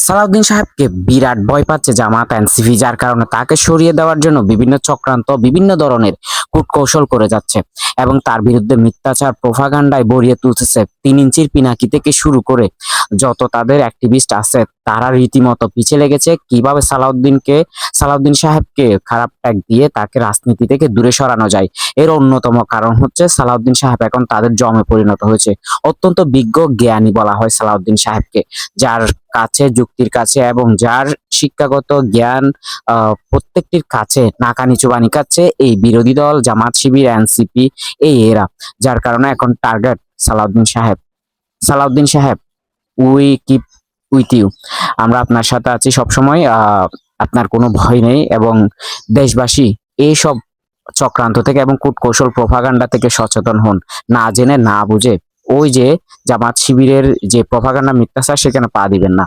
সালাউদ্দিন সাহেবকে বিরাট ভয় পাচ্ছে জামাত এনসিপি, যার কারণে তাকে সরিয়ে দেওয়ার জন্য বিভিন্ন চক্রান্ত, বিভিন্ন ধরনের কূটকৌশল করে যাচ্ছে এবং তার বিরুদ্ধে মিথ্যাচার প্রোপাগান্ডায় ভরিয়ে তুলতেছে। 3 ইঞ্চির পিনাকি থেকে শুরু করে যত তাদের অ্যাক্টিভিস্ট আছে তারা রীতিমতো পিছে লেগেছে কিভাবে সালাউদ্দিন সাহেবকে খারাপ ট্যাগ দিয়ে তাকে রাজনীতি থেকে দূরে সরানো যায়। এর অন্যতম কারণ হচ্ছে সালাউদ্দিন সাহেব এখন তাদের জমে পরিণত হয়েছে। অত্যন্ত বিজ্ঞ জ্ঞানী বলা হয় সালাউদ্দিন সাহেবকে, যার কাছে, যুক্তির কাছে এবং যার শিক্ষাগত জ্ঞান প্রত্যেকটির কাছে নাকানি চুবানি খাচ্ছে এই বিরোধী দল জামাত শিবির এনসিপি এরা, যার কারণে এখন টার্গেট সালাউদ্দিন সাহেব। সালাউদ্দিন সাহেব, উই কিপ উইথ ইউ। আমরা আপনার সাথে আছি সবসময়। আপনার কোনো ভয় নেই এবং দেশবাসী এইসব চক্রান্ত থেকে এবং কূটকৌশল প্রোপাগান্ডা থেকে সচেতন হন। না জেনে না বুঝে ওই যে জামাত শিবিরের যে প্রোপাগান্ডা মিথ্যাচার সেখানে পা দিবেন না।